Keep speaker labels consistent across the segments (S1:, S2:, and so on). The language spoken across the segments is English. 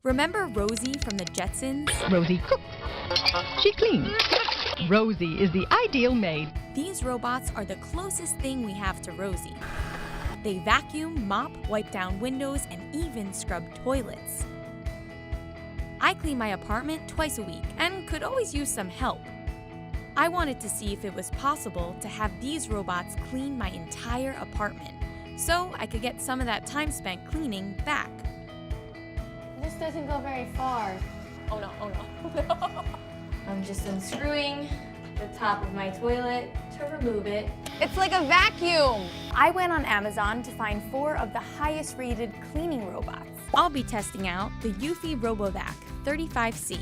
S1: Remember Rosie from the Jetsons?
S2: Rosie cooks. She cleans. Rosie is the ideal maid.
S1: These robots are the closest thing we have to Rosie. They vacuum, mop, wipe down windows, and even scrub toilets. I clean my apartment twice a week and could always use some help. I wanted to see if it was possible to have these robots clean my entire apartment, so I could get some of that time spent cleaning back.
S3: This doesn't go very far. Oh no. I'm just unscrewing the top of my toilet to remove it. It's like a vacuum!
S1: I went on Amazon to find 4 of the highest rated cleaning robots. I'll be testing out the Eufy RoboVac 35C.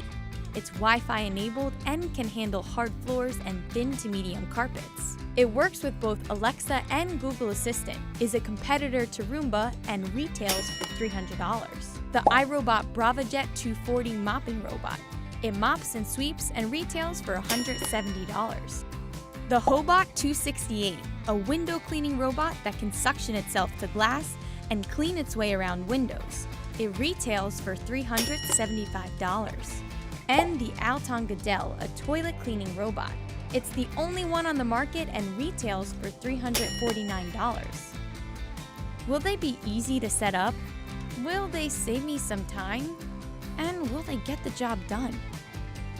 S1: It's Wi-Fi enabled and can handle hard floors and thin to medium carpets. It works with both Alexa and Google Assistant, is a competitor to Roomba, and retails for $300. The iRobot BravaJet 240 mopping robot. It mops and sweeps and retails for $170. The Hobot 268, a window cleaning robot that can suction itself to glass and clean its way around windows. It retails for $375. And the Alton Goodell, a toilet cleaning robot. It's the only one on the market and retails for $349. Will they be easy to set up? Will they save me some time? And will they get the job done?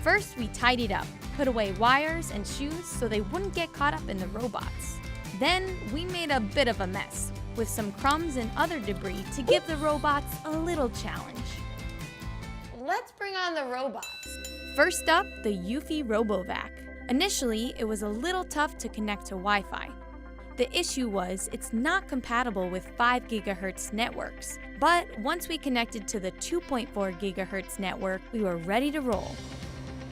S1: First, we tidied up, put away wires and shoes so they wouldn't get caught up in the robots. Then, we made a bit of a mess, with some crumbs and other debris to give the robots a little challenge.
S3: Let's bring on the robots.
S1: First up, the Eufy RoboVac. Initially, it was a little tough to connect to Wi-Fi. The issue was it's not compatible with 5 GHz networks. But once we connected to the 2.4 GHz network, we were ready to roll.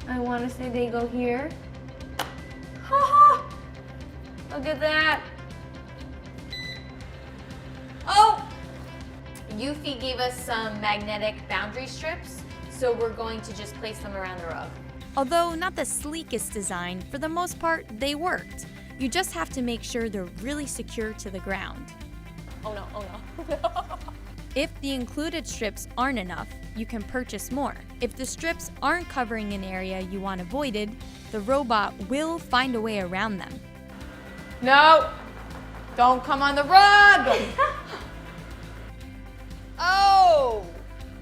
S3: I want to say they go here. Ha! Look at that. Oh! Eufy gave us some magnetic boundary strips, so we're going to just place them around the rug.
S1: Although not the sleekest design, for the most part, they worked. You just have to make sure they're really secure to the ground.
S3: Oh no.
S1: If the included strips aren't enough, you can purchase more. If the strips aren't covering an area you want avoided, the robot will find a way around them.
S3: No! Don't come on the rug! Oh!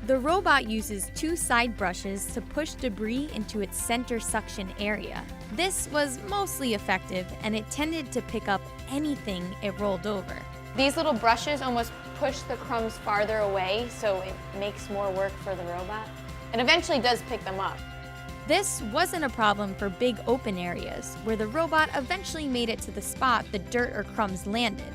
S1: The robot uses 2 side brushes to push debris into its center suction area. This was mostly effective, and it tended to pick up anything it rolled over.
S3: These little brushes almost push the crumbs farther away, so it makes more work for the robot. It eventually does pick them up.
S1: This wasn't a problem for big open areas, where the robot eventually made it to the spot the dirt or crumbs landed.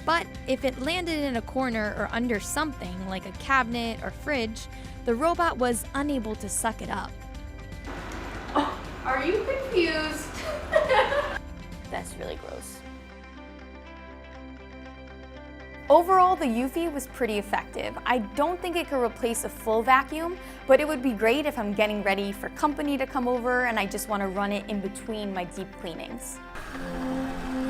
S1: But if it landed in a corner or under something, like a cabinet or fridge, the robot was unable to suck it up.
S3: Oh, are you confused? That's really gross.
S1: Overall, the Eufy was pretty effective. I don't think it could replace a full vacuum, but it would be great if I'm getting ready for company to come over and I just want to run it in between my deep cleanings.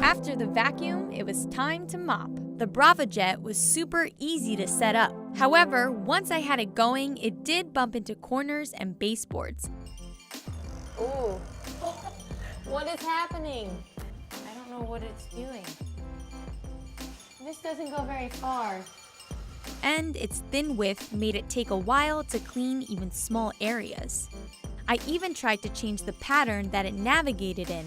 S1: After the vacuum, it was time to mop. The BravaJet was super easy to set up. However, once I had it going, it did bump into corners and baseboards.
S3: Ooh. What is happening? I don't know what it's doing. This doesn't go very far.
S1: And its thin width made it take a while to clean even small areas. I even tried to change the pattern that it navigated in,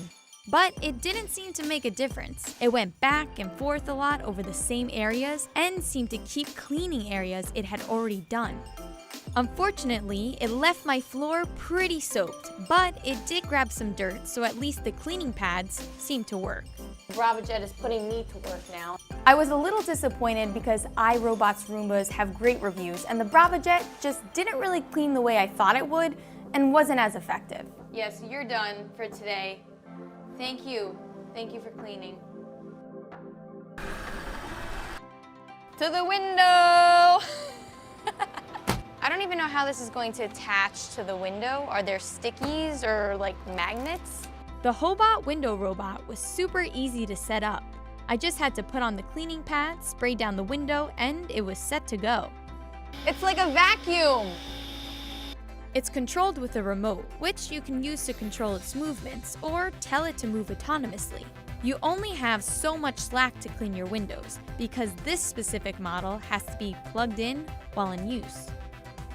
S1: but it didn't seem to make a difference. It went back and forth a lot over the same areas and seemed to keep cleaning areas it had already done. Unfortunately, it left my floor pretty soaked, but it did grab some dirt, so at least the cleaning pads seemed to work.
S3: BravaJet is putting me to work now.
S1: I was a little disappointed because iRobot's Roombas have great reviews, and the BravaJet just didn't really clean the way I thought it would and wasn't as effective.
S3: Yes, you're done for today. Thank you. Thank you for cleaning. To the window! I don't even know how this is going to attach to the window. Are there stickies or like magnets?
S1: The Hobot window robot was super easy to set up. I just had to put on the cleaning pad, spray down the window, and it was set to go.
S3: It's like a vacuum.
S1: It's controlled with a remote, which you can use to control its movements or tell it to move autonomously. You only have so much slack to clean your windows because this specific model has to be plugged in while in use.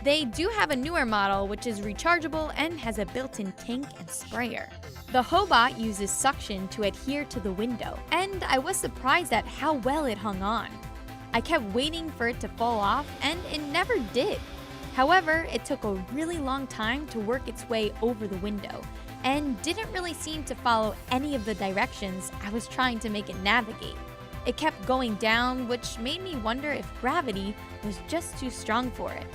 S1: They do have a newer model which is rechargeable and has a built-in tank and sprayer. The Hobot uses suction to adhere to the window, and I was surprised at how well it hung on. I kept waiting for it to fall off, and it never did. However, it took a really long time to work its way over the window, and didn't really seem to follow any of the directions I was trying to make it navigate. It kept going down, which made me wonder if gravity was just too strong for it.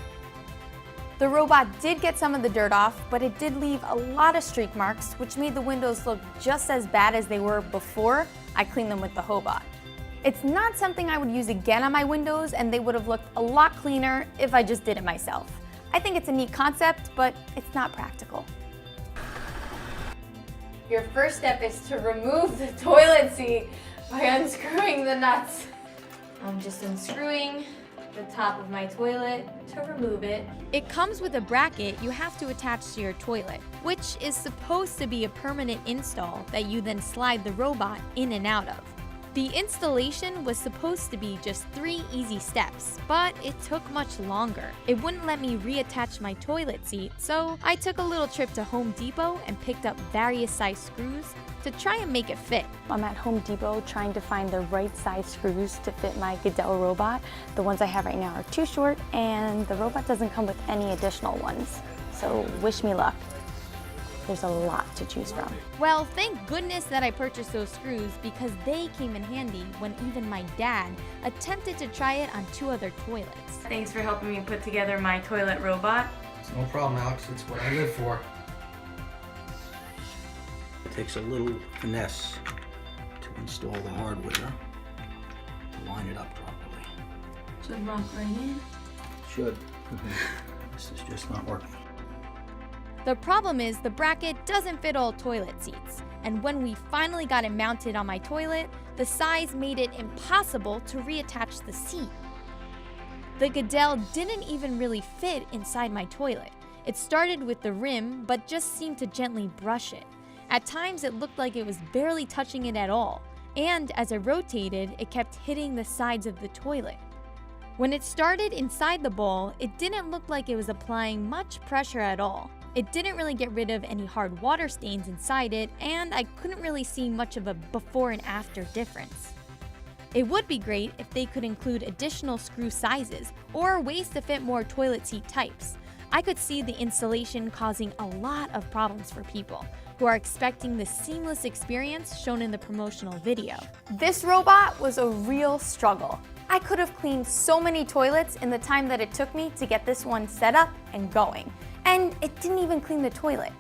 S1: The robot did get some of the dirt off, but it did leave a lot of streak marks, which made the windows look just as bad as they were before I cleaned them with the Hobot. It's not something I would use again on my windows, and they would have looked a lot cleaner if I just did it myself. I think it's a neat concept, but it's not practical. Your first step is to remove the toilet seat by unscrewing the nuts. I'm just unscrewing the top of my toilet to remove it. It comes with a bracket you have to attach to your toilet, which is supposed to be a permanent install that you then slide the robot in and out of. The installation was supposed to be just 3 easy steps, but it took much longer. It wouldn't let me reattach my toilet seat, so I took a little trip to Home Depot and picked up various size screws to try and make it fit.
S3: I'm at Home Depot trying to find the right size screws to fit my Goodell robot. The ones I have right now are too short, and the robot doesn't come with any additional ones. So wish me luck. There's a lot to choose from.
S1: Well, thank goodness that I purchased those screws because they came in handy when even my dad attempted to try it on 2 other toilets. Thanks for helping me put together my toilet robot.
S4: It's no problem, Alex. It's what I live for. It takes a little finesse to install the hardware, to line it up properly.
S1: Should rock right in.
S4: Should. This is just not working.
S1: The problem is the bracket doesn't fit all toilet seats, and when we finally got it mounted on my toilet, the size made it impossible to reattach the seat. The Goodell didn't even really fit inside my toilet. It started with the rim, but just seemed to gently brush it. At times it looked like it was barely touching it at all, and as I rotated, it kept hitting the sides of the toilet. When it started inside the bowl, it didn't look like it was applying much pressure at all. It didn't really get rid of any hard water stains inside it, and I couldn't really see much of a before and after difference. It would be great if they could include additional screw sizes or ways to fit more toilet seat types. I could see the installation causing a lot of problems for people who are expecting the seamless experience shown in the promotional video. This robot was a real struggle. I could have cleaned so many toilets in the time that it took me to get this one set up and going. And it didn't even clean the toilet.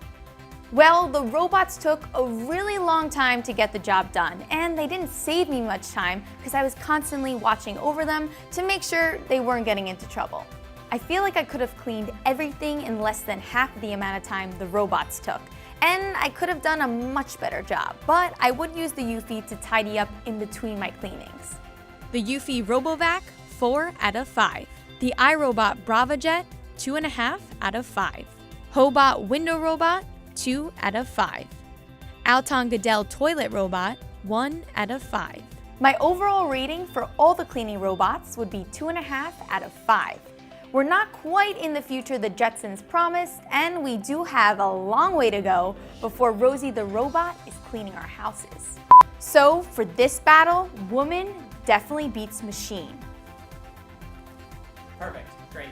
S1: Well, the robots took a really long time to get the job done, and they didn't save me much time because I was constantly watching over them to make sure they weren't getting into trouble. I feel like I could have cleaned everything in less than half the amount of time the robots took, and I could have done a much better job, but I would use the Eufy to tidy up in between my cleanings. The Eufy RoboVac, 4 out of 5. The iRobot BravaJet, 2.5 out of 5. Hobot Window Robot, 2 out of 5. Alton Goodell Toilet Robot, 1 out of 5. My overall rating for all the cleaning robots would be 2.5 out of 5. We're not quite in the future the Jetsons promised, and we do have a long way to go before Rosie the robot is cleaning our houses. So for this battle, woman definitely beats machine.
S5: Perfect, great.